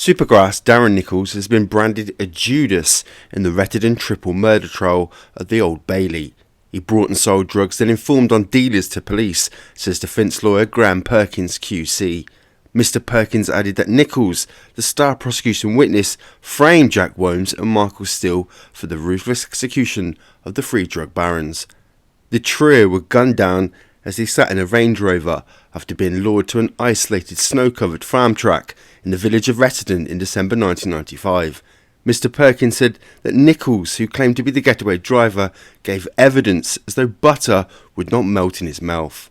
Supergrass Darren Nichols has been branded a Judas in the Rettendon triple murder trial at the Old Bailey. He brought and sold drugs, then informed on dealers to police, says defence lawyer Graham Perkins QC. Mr Perkins added that Nichols, the star prosecution witness, framed Jack Womes and Michael Steele for the ruthless execution of the three drug barons. The trio were gunned down as they sat in a Range Rover after being lured to an isolated snow-covered farm track in the village of Rettendon in December 1995. Mr Perkins said that Nichols, who claimed to be the getaway driver, gave evidence as though butter would not melt in his mouth.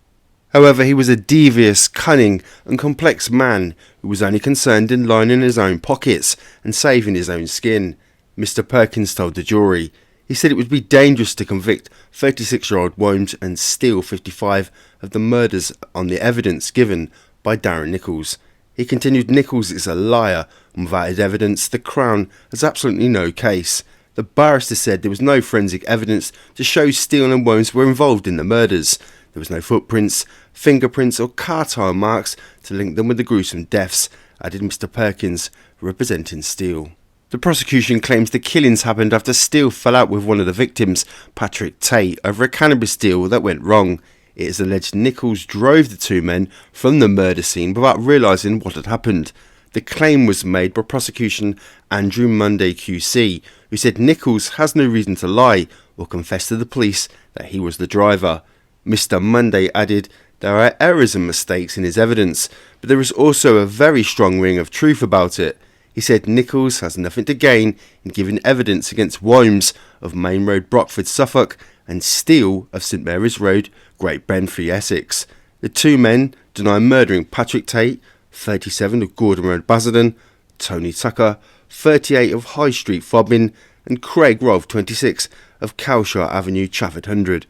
However, he was a devious, cunning and complex man who was only concerned in lining his own pockets and saving his own skin. Mr Perkins told the jury. He said it would be dangerous to convict 36-year-old Womes and Steele 55 of the murders on the evidence given by Darren Nichols. He continued, Nichols is a liar, and without his evidence, the Crown has absolutely no case. The barrister said there was no forensic evidence to show Steele and Womes were involved in the murders. There was no footprints, fingerprints or car tyre marks to link them with the gruesome deaths, added Mr Perkins, representing Steele. The prosecution claims the killings happened after Steele fell out with one of the victims, Patrick Tate, over a cannabis deal that went wrong. It is alleged Nichols drove the two men from the murder scene without realising what had happened. The claim was made by prosecution Andrew Munday QC, who said Nichols has no reason to lie or confess to the police that he was the driver. Mr Munday added, there are errors and mistakes in his evidence, but there is also a very strong ring of truth about it. He said Nichols has nothing to gain in giving evidence against Womes of Main Road, Brockford, Suffolk, and Steele of St Mary's Road, Great Benfleet, Essex. The two men deny murdering Patrick Tate, 37 of Gordon Road, Basildon, Tony Tucker, 38 of High Street, Fobbin, and Craig Rolfe, 26 of Cowshire Avenue, Chafford 100.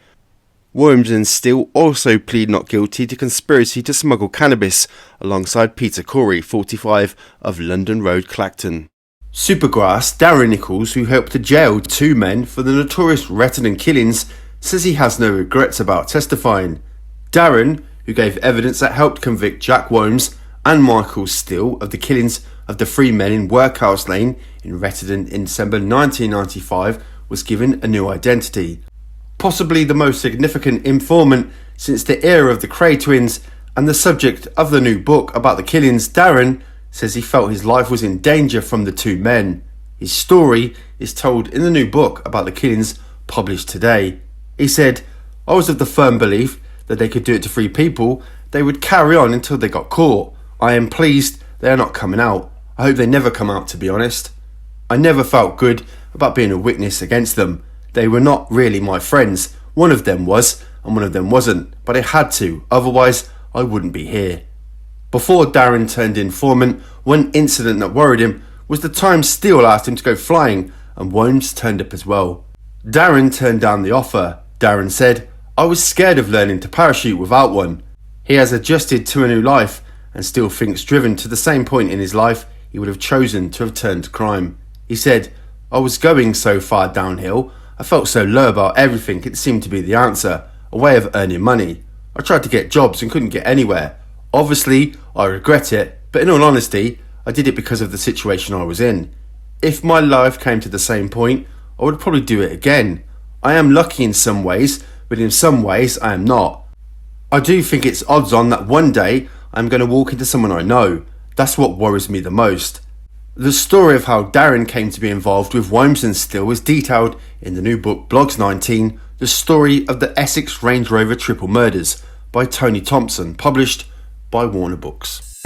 Womes and Steele also plead not guilty to conspiracy to smuggle cannabis alongside Peter Corey, 45 of London Road, Clacton. Supergrass Darren Nichols, who helped to jail two men for the notorious Rettendon killings, says he has no regrets about testifying. Darren, who gave evidence that helped convict Jack Womes and Michael Steele of the killings of the three men in Workhouse Lane in Rettendon in December 1995, was given a new identity. Possibly the most significant informant since the era of the Cray twins and the subject of the new book about the killings, Darren says he felt his life was in danger from the two men. His story is told in the new book about the killings published today. He said, I was of the firm belief that they could do it to three people. They would carry on until they got caught. I am pleased they are not coming out. I hope they never come out, to be honest. I never felt good about being a witness against them. They were not really my friends. One of them was, and one of them wasn't, but I had to, otherwise I wouldn't be here. Before Darren turned informant, one incident that worried him was the time Steele asked him to go flying, and Womes turned up as well. Darren turned down the offer. Darren said, I was scared of learning to parachute without one. He has adjusted to a new life, and still thinks driven to the same point in his life he would have chosen to have turned to crime. He said, I was going so far downhill, I felt so low about everything it seemed to be the answer, a way of earning money. I tried to get jobs and couldn't get anywhere. Obviously, I regret it, but in all honesty, I did it because of the situation I was in. If my life came to the same point, I would probably do it again. I am lucky in some ways, but in some ways I am not. I do think it's odds on that one day I'm going to walk into someone I know. That's what worries me the most. The story of how Darren came to be involved with Womes and Steele is detailed in the new book Blogs 19, The Story of the Essex Range Rover Triple Murders by Tony Thompson, published by Warner Books.